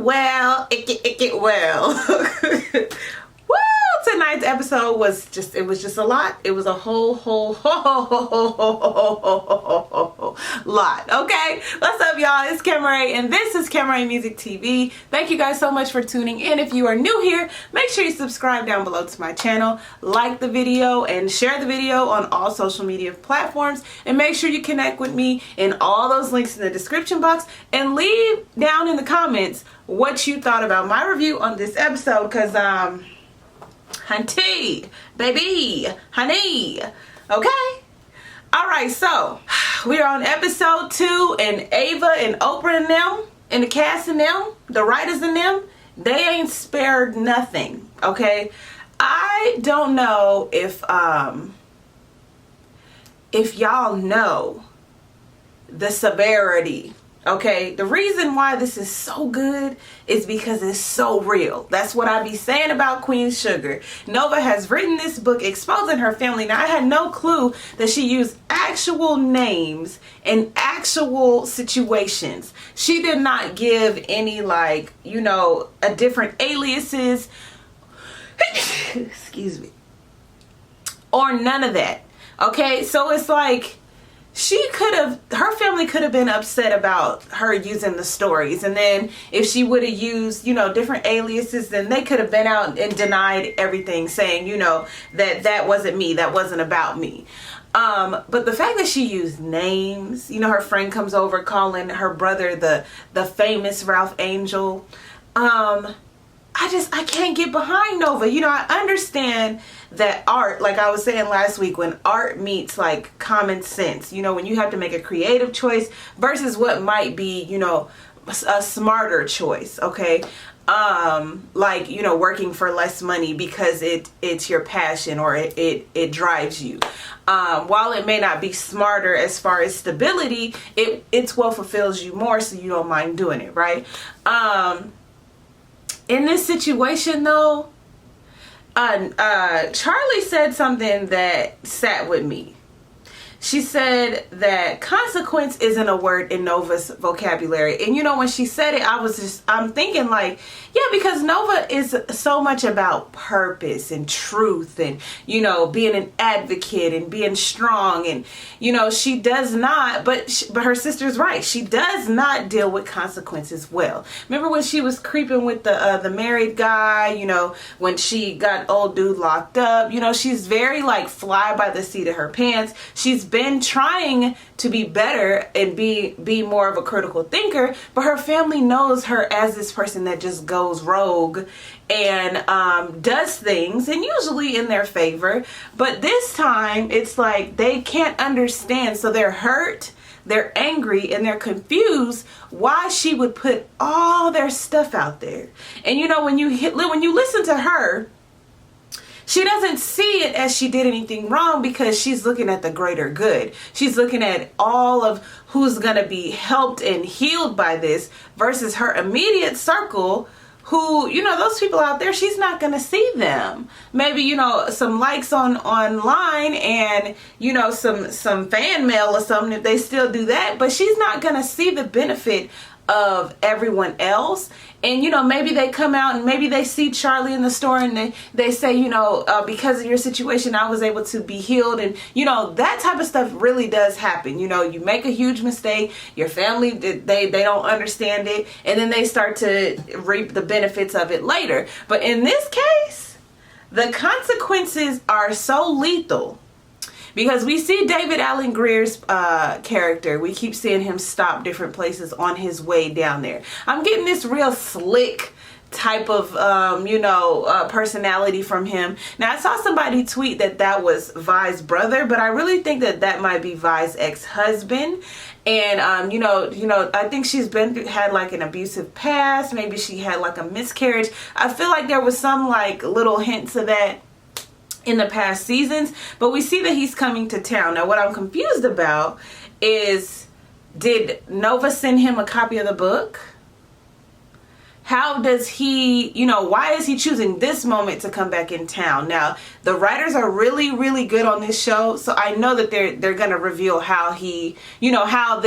well. It get well. Woo! Tonight's episode was just a lot. It was a whole lot. Okay, what's up, y'all? It's Kemray, and this is Kemray Music TV. Thank you guys so much for tuning in. If you are new here, make sure you subscribe down below to my channel, like the video, and share the video on all social media platforms. And make sure you connect with me in all those links in the description box, and leave down in the comments what you thought about my review on this episode, because hunty, baby, honey. Okay. All right, so we're on episode 2, and Ava and Oprah and them, and the cast and them, the writers and them, they ain't spared nothing. Okay. I don't know if y'all know the severity. Okay, the reason why this is so good is because it's so real. That's what I be saying about Queen Sugar. Nova has written this book exposing her family. Now, I had no clue that she used actual names in actual situations. She did not give any, like, you know, a different aliases. Excuse me. Or none of that. Okay, so it's like, her family could have been upset about her using the stories, and then if she would have used, you know, different aliases, then they could have been out and denied everything, saying, you know, that wasn't me, that wasn't about me. But the fact that she used names, you know, her friend comes over calling her brother the famous Ralph Angel. I can't get behind Nova. You know, I understand that art, like I was saying last week, when art meets like common sense, you know, when you have to make a creative choice versus what might be, you know, a smarter choice. Okay. Like, you know, working for less money because it's your passion, or it drives you. While it may not be smarter as far as stability, it's what fulfills you more, so you don't mind doing it. Right. In this situation though, Charlie said something that sat with me. She said that consequence isn't a word in Nova's vocabulary. And you know, when she said it, I'm thinking like, yeah, because Nova is so much about purpose and truth and, you know, being an advocate and being strong. And, you know, she does not, but her sister's right. She does not deal with consequences well. Remember when she was creeping with the married guy, you know, when she got old dude locked up, you know, she's very like fly by the seat of her pants. She's been trying to be better and be more of a critical thinker, but her family knows her as this person that just goes rogue and does things, and usually in their favor. But this time it's like they can't understand, so they're hurt, they're angry, and they're confused why she would put all their stuff out there. And you know, when you listen to her, she doesn't see it as she did anything wrong, because she's looking at the greater good. She's looking at all of who's going to be helped and healed by this versus her immediate circle, who, you know, those people out there, she's not going to see them. Maybe, you know, some likes online and, you know, some fan mail or something, if they still do that, but she's not going to see the benefit of everyone else. And, you know, maybe they come out and maybe they see Charlie in the store and they say, you know, because of your situation, I was able to be healed. And, you know, that type of stuff really does happen. You know, you make a huge mistake, your family, they don't understand it, and then they start to reap the benefits of it later. But in this case, the consequences are so lethal. Because we see David Alan Grier's character. We keep seeing him stop different places on his way down there. I'm getting this real slick type of, personality from him. Now, I saw somebody tweet that was Vi's brother, but I really think that might be Vi's ex-husband. And, I think she's had like an abusive past. Maybe she had like a miscarriage. I feel like there was some like little hints of that in the past seasons, but we see that he's coming to town. Now, what I'm confused about is, did Nova send him a copy of the book? How does he, why is he choosing this moment to come back in town? Now, the writers are really, really good on this show, so I know that they're going to reveal how he, how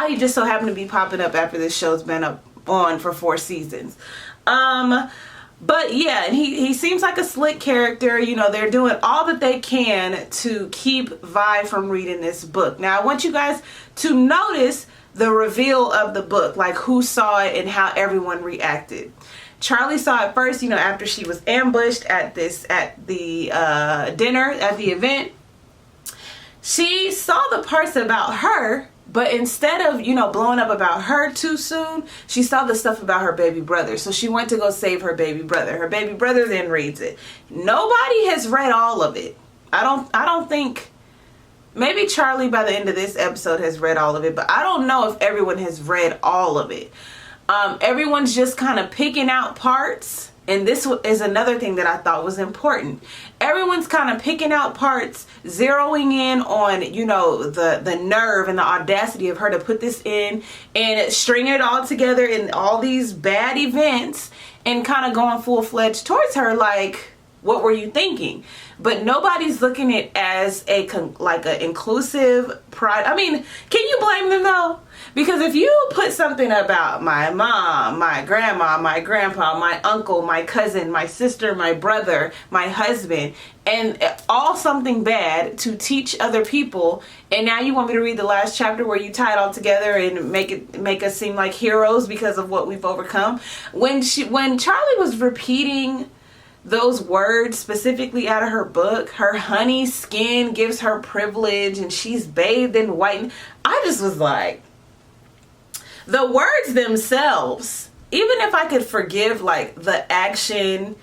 he just so happened to be popping up after this show's been up on for 4 seasons. But yeah, and he seems like a slick character. You know, they're doing all that they can to keep Vi from reading this book. Now, I want you guys to notice the reveal of the book, like who saw it and how everyone reacted. Charlie saw it first, you know, after she was ambushed at the dinner, at the event. She saw the parts about her, but instead of, you know, blowing up about her too soon, she saw the stuff about her baby brother. So she went to go save her baby brother. Her baby brother then reads it. Nobody has read all of it. I don't think, maybe Charlie by the end of this episode has read all of it, but I don't know if everyone has read all of it. Everyone's just kind of picking out parts. And this is another thing that I thought was important. Everyone's kind of picking out parts, zeroing in on, you know, the nerve and the audacity of her to put this in and string it all together in all these bad events and kind of going full-fledged towards her like, what were you thinking? But nobody's looking at it as like an inclusive pride. I mean, can you blame them though? Because if you put something about my mom, my grandma, my grandpa, my uncle, my cousin, my sister, my brother, my husband, and all something bad to teach other people, and now you want me to read the last chapter where you tie it all together and make us seem like heroes because of what we've overcome. When Charlie was repeating those words specifically out of her book, her honey skin gives her privilege and she's bathed in white, I just was like, the words themselves, even if I could forgive like the action,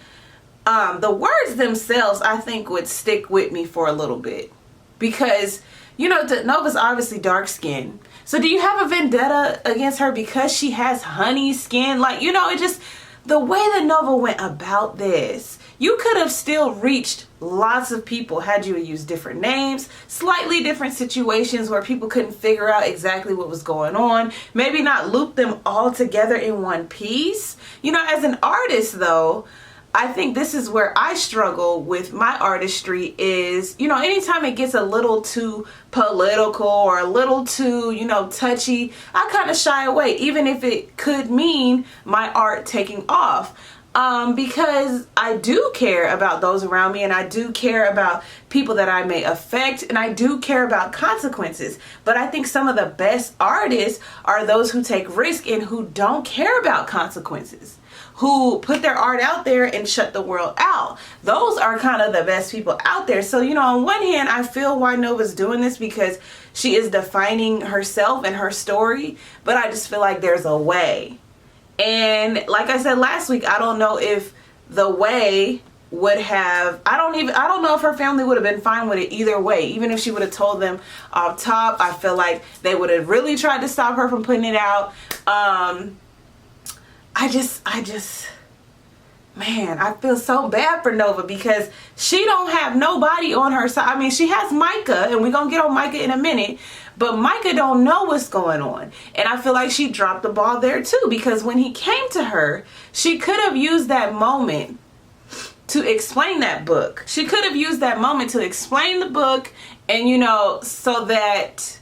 the words themselves I think would stick with me for a little bit. Because, you know, Nova's obviously dark skinned. So do you have a vendetta against her because she has honey skin? Like, you know, it just, the way that Nova went about this, you could have still reached lots of people had you used different names, slightly different situations where people couldn't figure out exactly what was going on. Maybe not loop them all together in one piece. You know, as an artist though, I think this is where I struggle with my artistry is, you know, anytime it gets a little too political or a little too, you know, touchy, I kind of shy away, even if it could mean my art taking off. Because I do care about those around me and I do care about people that I may affect and I do care about consequences. But I think some of the best artists are those who take risk and who don't care about consequences, who put their art out there and shut the world out. Those are kind of the best people out there. So, you know, on one hand, I feel why Nova's doing this because she is defining herself and her story, but I just feel like there's a way. And like I said last week, I don't know if the way would have, I don't know if her family would have been fine with it either way. Even if she would have told them off top, I feel like they would have really tried to stop her from putting it out. Man, I feel so bad for Nova because she don't have nobody on her side. I mean, she has Micah, and we're gonna get on Micah in a minute, but Micah don't know what's going on. And I feel like she dropped the ball there too, because when he came to her, she could have used that moment to explain that book. She could have used that moment to explain the book, and you know, so that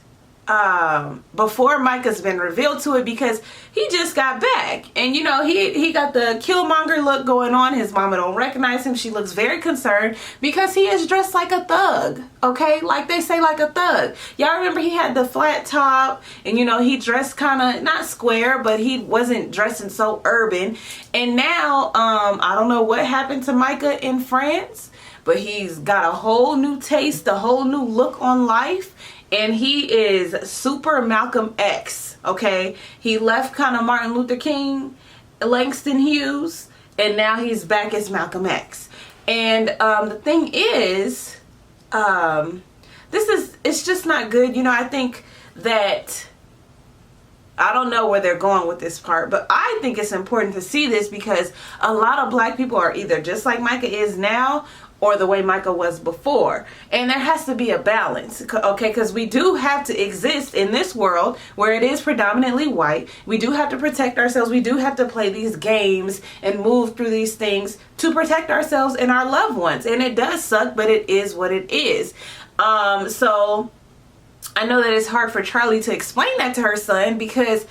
before Micah's been revealed to it, because he just got back and you know he got the Killmonger look going on. His mama don't recognize him. She looks very concerned because he is dressed like a thug, okay, like they say, like a thug. Y'all remember he had the flat top and you know he dressed kind of not square, but he wasn't dressing so urban. And now I don't know what happened to Micah in France, but he's got a whole new taste, a whole new look on life. And he is super Malcolm X, okay? He left kind of Martin Luther King, Langston Hughes, and now he's back as Malcolm X. And the thing is, it's just not good. You know, I think that, I don't know where they're going with this part, but I think it's important to see this because a lot of black people are either just like Micah is now or the way Micah was before. And there has to be a balance, okay? Because we do have to exist in this world where it is predominantly white. We do have to protect ourselves. We do have to play these games and move through these things to protect ourselves and our loved ones. And it does suck, but it is what it is. So I know that it's hard for Charlie to explain that to her son because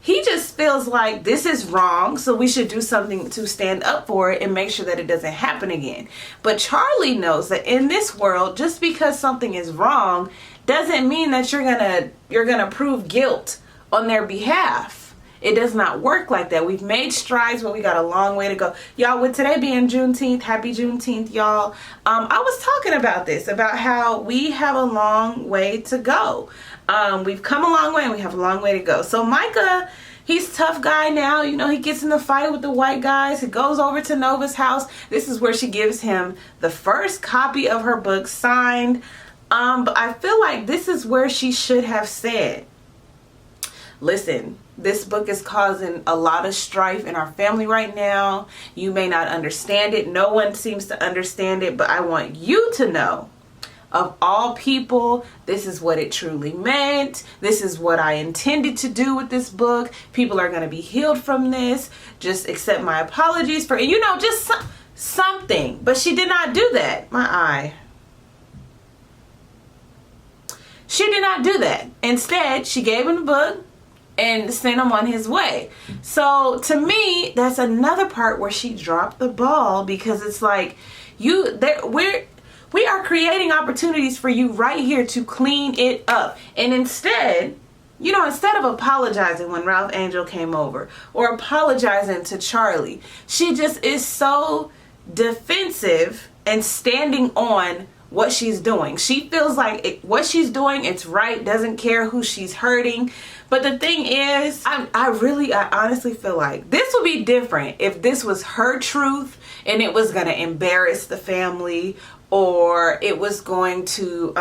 He just feels like this is wrong, so we should do something to stand up for it and make sure that it doesn't happen again. But Charlie knows that in this world, just because something is wrong doesn't mean that you're gonna prove guilt on their behalf. It does not work like that. We've made strides, but we got a long way to go. Y'all, with today being Juneteenth, happy Juneteenth, y'all. I was talking about this, about how we have a long way to go. We've come a long way and we have a long way to go. So Micah, he's a tough guy now. You know, he gets in the fight with the white guys. He goes over to Nova's house. This is where she gives him the first copy of her book signed. But I feel like this is where she should have said, listen, this book is causing a lot of strife in our family right now. You may not understand it. No one seems to understand it, but I want you to know, of all people, this is what it truly meant. This is what I intended to do with this book. People are going to be healed from this. Just accept my apologies for, you know, just something. But she did not do that. My eye. She did not do that. Instead, she gave him the book and sent him on his way. So to me, that's another part where she dropped the ball, because it's like, we are creating opportunities for you right here to clean it up. And instead, you know, instead of apologizing when Ralph Angel came over or apologizing to Charlie, she just is so defensive and standing on what she's doing. She feels like what she's doing, it's right, doesn't care who she's hurting. But the thing is, I honestly feel like this would be different if this was her truth and it was going to embarrass the family, or it was going to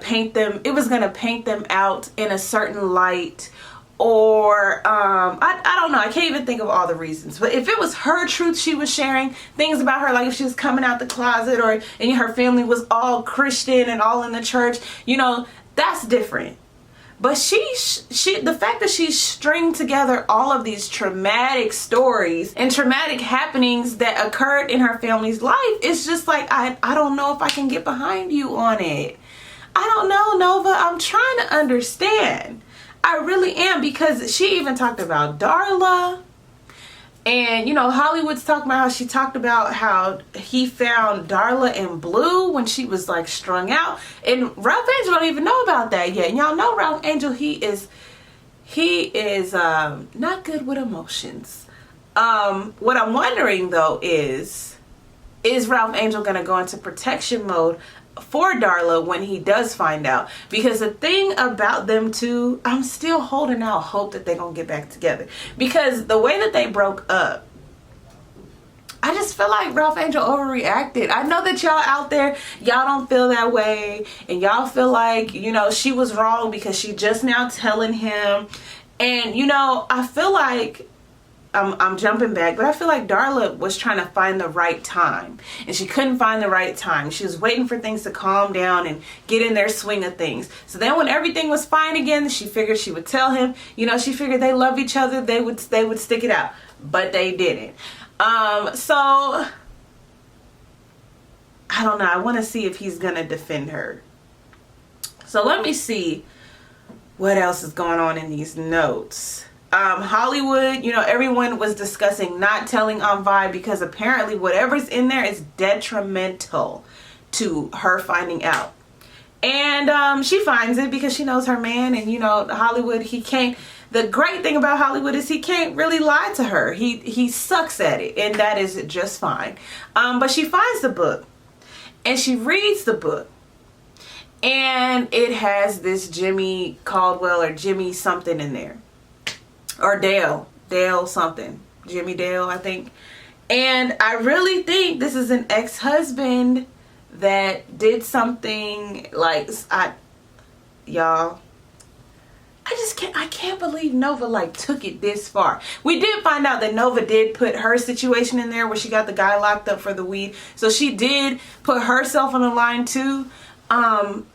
paint them out in a certain light, or I don't know, I can't even think of all the reasons. But if it was her truth she was sharing, things about her, like if she was coming out the closet, or and her family was all Christian and all in the church, you know, that's different. But the fact that she stringed together all of these traumatic stories and traumatic happenings that occurred in her family's life, it's just like, I don't know if I can get behind you on it. I don't know, Nova. I'm trying to understand. I really am, because she even talked about Darla. And, you know, Hollywood's talking about how she talked about how he found Darla in blue when she was like strung out. And Ralph Angel don't even know about that yet. And y'all know Ralph Angel, he is not good with emotions. What I'm wondering though is Ralph Angel going to go into protection mode for Darla when he does find out? Because the thing about them two, I'm still holding out hope that they're gonna get back together, because the way that they broke up, I just feel like Ralph Angel overreacted. I know that y'all out there, y'all don't feel that way, and y'all feel like, you know, she was wrong because she just now telling him. And you know, I feel like I'm jumping back, but I feel like Darla was trying to find the right time, and she couldn't find the right time. She was waiting for things to calm down and get in their swing of things. So then when everything was fine again, she figured she would tell him. You know, she figured they love each other, they would stick it out, but they didn't. So I don't know. I want to see if he's gonna defend her. So let me see what else is going on in these notes. Hollywood, you know, everyone was discussing not telling Aunt Vi, because apparently whatever's in there is detrimental to her finding out. And she finds it because she knows her man, and you know, Hollywood, he can't. The great thing about Hollywood is he can't really lie to her. He sucks at it, and that is just fine. But she finds the book and she reads the book, and it has this Jimmy Caldwell or Jimmy something in there. Or Dale something, Jimmy Dale, I think. And I really think this is an ex-husband that did something like, y'all, I can't believe Nova like took it this far. We did find out that Nova did put her situation in there where she got the guy locked up for the weed. So she did put herself on the line too. And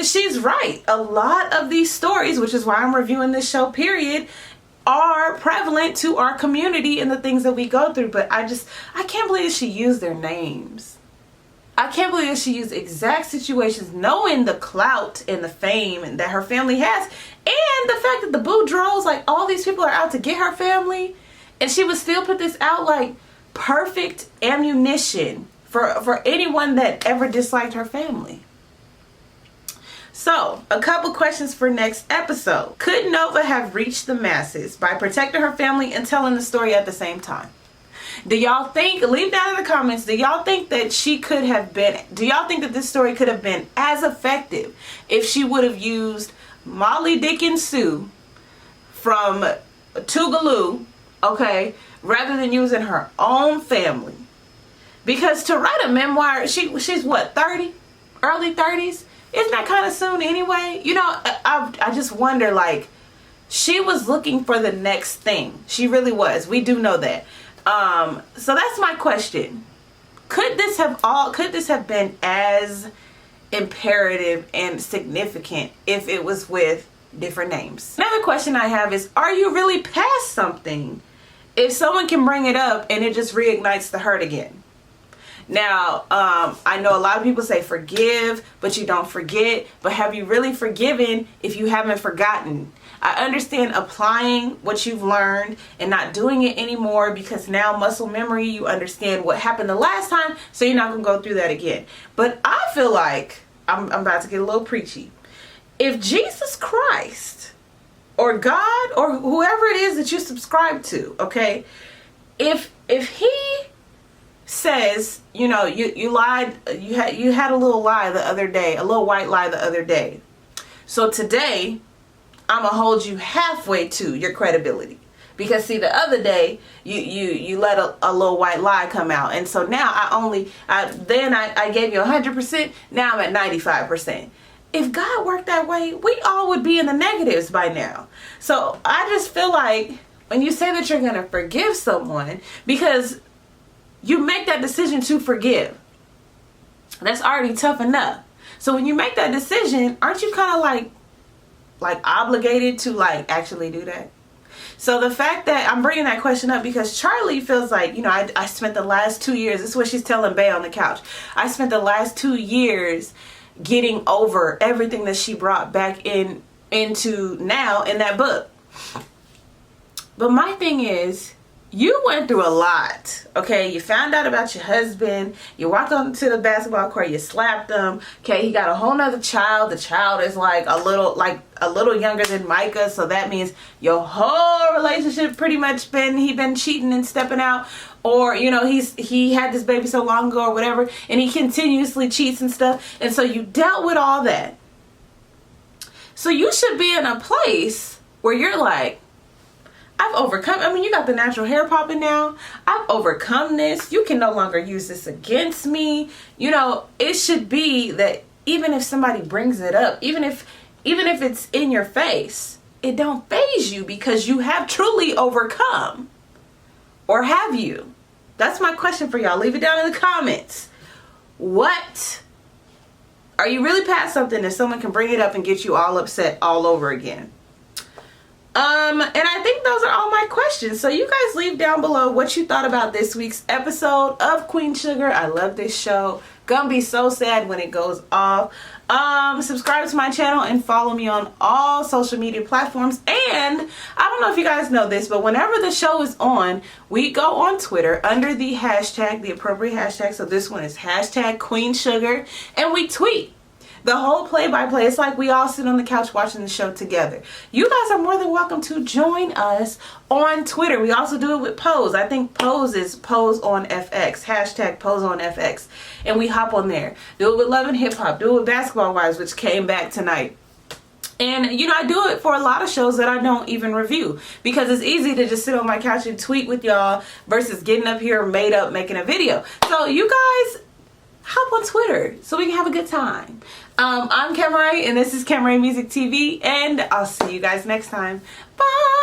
she's right. A lot of these stories, which is why I'm reviewing this show, period, are prevalent to our community and the things that we go through. But I can't believe she used their names. I can't believe that she used exact situations, knowing the clout and the fame that her family has, and the fact that the Boudreaux, like, all these people are out to get her family, and she would still put this out like perfect ammunition for anyone that ever disliked her family. So, a couple questions for next episode. Could Nova have reached the masses by protecting her family and telling the story at the same time? Do y'all think, leave down in the comments, do y'all think that she could have been, do y'all think that this story could have been as effective if she would have used Molly, Dick, and Sue from Tougaloo, okay, rather than using her own family? Because to write a memoir, she's what, 30? Early 30s? Isn't that kind of soon anyway? You know, I just wonder, like, she was looking for the next thing. She really was. We do know that. So that's my question. Could this have been as imperative and significant if it was with different names? Another question I have is, are you really past something if someone can bring it up and it just reignites the hurt again? Now, I know a lot of people say forgive, but you don't forget. But have you really forgiven if you haven't forgotten? I understand applying what you've learned and not doing it anymore, because now muscle memory, you understand what happened the last time, so you're not going to go through that again. But I feel like, I'm about to get a little preachy. If Jesus Christ or God or whoever it is that you subscribe to, okay, if he says, you know, you lied, you had a little lie the other day, a little white lie the other day, so today I'm gonna hold you halfway to your credibility, because see, the other day you let a little white lie come out, and so now I gave you 100%, now I'm at 95%. If God worked that way, we all would be in the negatives by now. So I just feel like when you say that you're gonna forgive someone, because you make that decision to forgive, that's already tough enough. So when you make that decision, aren't you kind of like obligated to like actually do that? So the fact that I'm bringing that question up, because Charlie feels like, you know, I spent the last 2 years, this is what she's telling Bay on the couch, I spent the last 2 years getting over everything that she brought back into now in that book. But my thing is, you went through a lot, okay? You found out about your husband. You walked onto the basketball court. You slapped him. Okay, he got a whole nother child. The child is like a little younger than Micah, so that means your whole relationship pretty much he been cheating and stepping out, or you know he had this baby so long ago or whatever, and he continuously cheats and stuff, and so you dealt with all that. So you should be in a place where you're like, I've overcome. I mean, you got the natural hair popping now. I've overcome this. You can no longer use this against me. You know, it should be that even if somebody brings it up, even if it's in your face, it don't faze you, because you have truly overcome. Or have you? That's my question for y'all. Leave it down in the comments. What? Are you really past something that someone can bring it up and get you all upset all over again? And I think those are all my questions. So you guys leave down below what you thought about this week's episode of Queen Sugar. I love this show. Gonna be so sad when it goes off. Subscribe to my channel and follow me on all social media platforms. And I don't know if you guys know this, but whenever the show is on, we go on Twitter under the hashtag, the appropriate hashtag. So this one is hashtag Queen Sugar, and we tweet the whole play-by-play. It's like we all sit on the couch watching the show together. You guys are more than welcome to join us on Twitter. We also do it with Pose. I think Pose is Pose on FX. Hashtag Pose on FX. And we hop on there. Do it with Love and Hip Hop. Do it with Basketball Wives, which came back tonight. And, you know, I do it for a lot of shows that I don't even review, because it's easy to just sit on my couch and tweet with y'all versus getting up here made up making a video. So you guys hop on Twitter so we can have a good time. I'm Camray, and this is Camray Music TV, and I'll see you guys next time. Bye.